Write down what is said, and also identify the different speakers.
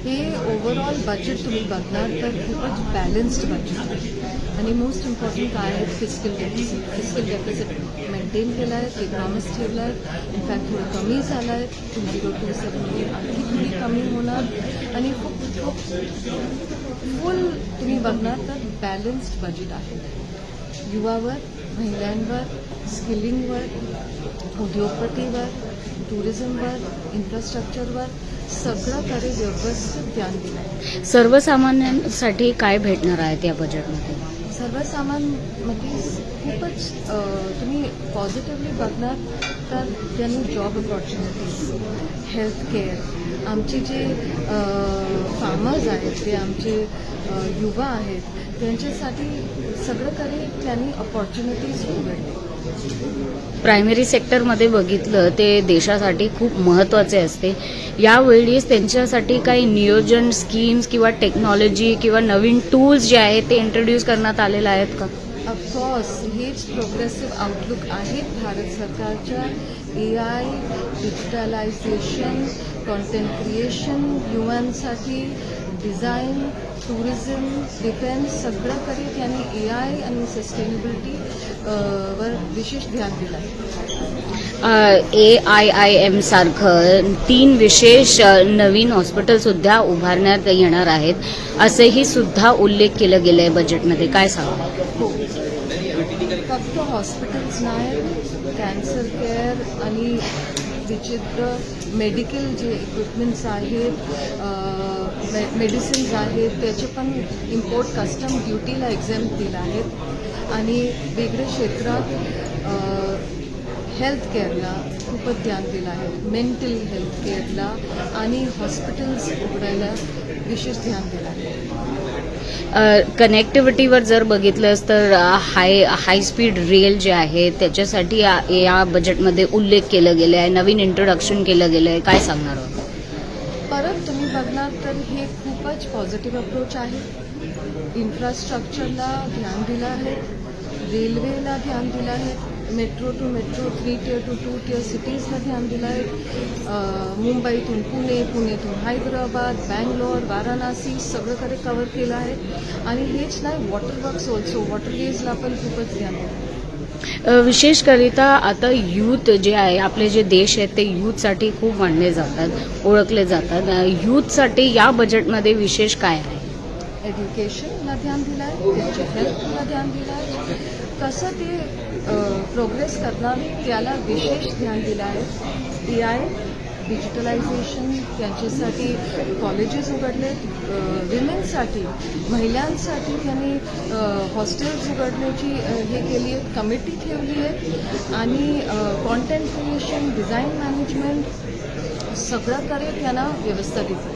Speaker 1: हे overall budget तुम्ही बघणार तर खूपच बॅलन्स्ड बजेट आहे. आणि मोस्ट इम्पॉर्टंट काय आहे, फिस्कल डेफिसिट मेंटेन केला आहे, इकॉनॉमिक्स ठेवला आहे. इनफॅक्ट थोडं कमी झालं आहे. 2027 आणखी थोडी कमी होणार आणि खूप फुल तुम्ही बघणार तर बॅलन्स्ड बजेट आहे. युवावर, महिलांवर, स्किलिंगवर, उद्योगपतीवर, टुरिझमवर, इन्फ्रास्ट्रक्चरवर सगळ्याकडे व्यवस्थित ध्यान दिलं आहे.
Speaker 2: सर्वसामान्यांसाठी काय भेटणार आहेत या बजेटमध्ये?
Speaker 1: सर्वसामान्यांमध्ये खूपच तुम्ही पॉझिटिव्हली बघणार तर त्यांनी जॉब अपॉर्च्युनिटीज, हेल्थकेअर, आमचे जे फार्मर्स आहेत ते आमचे युवा आहेत त्यांच्यासाठी सगळीकडे त्यांनी अपॉर्च्युनिटीज उघडले.
Speaker 2: प्रायमरी सेक्टरमध्ये बघितलं ते देशासाठी खूप महत्त्वाचे असते. यावेळीच त्यांच्यासाठी काही नियोजन स्कीम्स किंवा टेक्नॉलॉजी किंवा नवीन टूल्स जे आहेत ते इंट्रोड्यूस करण्यात आलेले आहेत का?
Speaker 1: ऑफकोर्स हेच प्रोग्रेसिव्ह आउटलुक आहेत भारत सरकारच्या. AI, डिजिटलायझेशन, कॉन्टेंट क्रिएशन, युवांसाठी डिझाईन, टुरिझम, डिफेन्स सगळ्याकडे त्यांनी AI आणि सस्टेनेबिलिटी वर विशेष ध्यान दिलं आहे.
Speaker 2: AIIM सारखं 3 विशेष नवीन हॉस्पिटलसुद्धा उभारण्यात येणार आहेत असेही सुद्धा उल्लेख केला गेला आहे बजेटमध्ये. काय सांगा?
Speaker 1: हो, फक्त हॉस्पिटल्स नाही, कॅन्सर केअर आणि विचित्र मेडिकल जे इक्विपमेंट्स आहेत, मेडिसिन्स आहेत त्याचे पण इम्पोर्ट कस्टम ड्युटीला एक्झाम दिला आहेत. आणि वेगळ्या क्षेत्रात हेल्थ केअरला खूपच ध्यान दिलं आहे. मेंटल हेल्थ केअरला आणि हॉस्पिटल्स उघडायला विशेष ध्यान दिलं आहे.
Speaker 2: कनेक्टिव्हिटीवर जर बघितलंस तर हाय स्पीड रेल जे आहे त्याच्यासाठी या बजेटमध्ये उल्लेख केला गेला आहे, नवीन इंट्रोडक्शन केलं गेलं आहे. काय सांगणार आहोत?
Speaker 1: परत तुम्ही बघणार तर हे खूपच पॉझिटिव्ह अप्रोच आहे. इन्फ्रास्ट्रक्चरला ध्यान दिलं आहे, रेल्वेला ध्यान दिलं आहे, metro to metro, 3 tier to 2 tier सिटीजला ध्यान दिलं आहे. मुंबईतून पुणे, पुणेतून हैदराबाद, बँगलोर, वाराणसी सगळीकडे कव्हर केलं आहे. आणि हेच नाही, वॉटर वर्क्स ऑल्सो, वॉटरवेजला पण खूपच ध्यान दिलं आहे.
Speaker 2: विशेषकरिता आता यूथ जे आहे, आपले जे देश आहेत ते यूथसाठी खूप मानले जातात, ओळखले जातात. यूथसाठी या बजेटमध्ये विशेष काय आहे?
Speaker 1: एज्युकेशनला ध्यान दिलं आहे, त्यांच्या हेल्थला ध्यान दिलं आहे, कसं ते प्रोग्रेस करणार त्याला विशेष ध्यान दिलं आहे. AI, डिजिटलायझेशन, त्यांच्यासाठी कॉलेजेस उघडलेत, विमेन्ससाठी, महिलांसाठी त्यांनी हॉस्टेल्स उघडण्याची हे केली आहे, कमिटी ठेवली आहे. आणि कॉन्टेंट क्रिएशन, डिझाईन मॅनेजमेंट सगळ्याकडे त्यांना व्यवस्था दिली.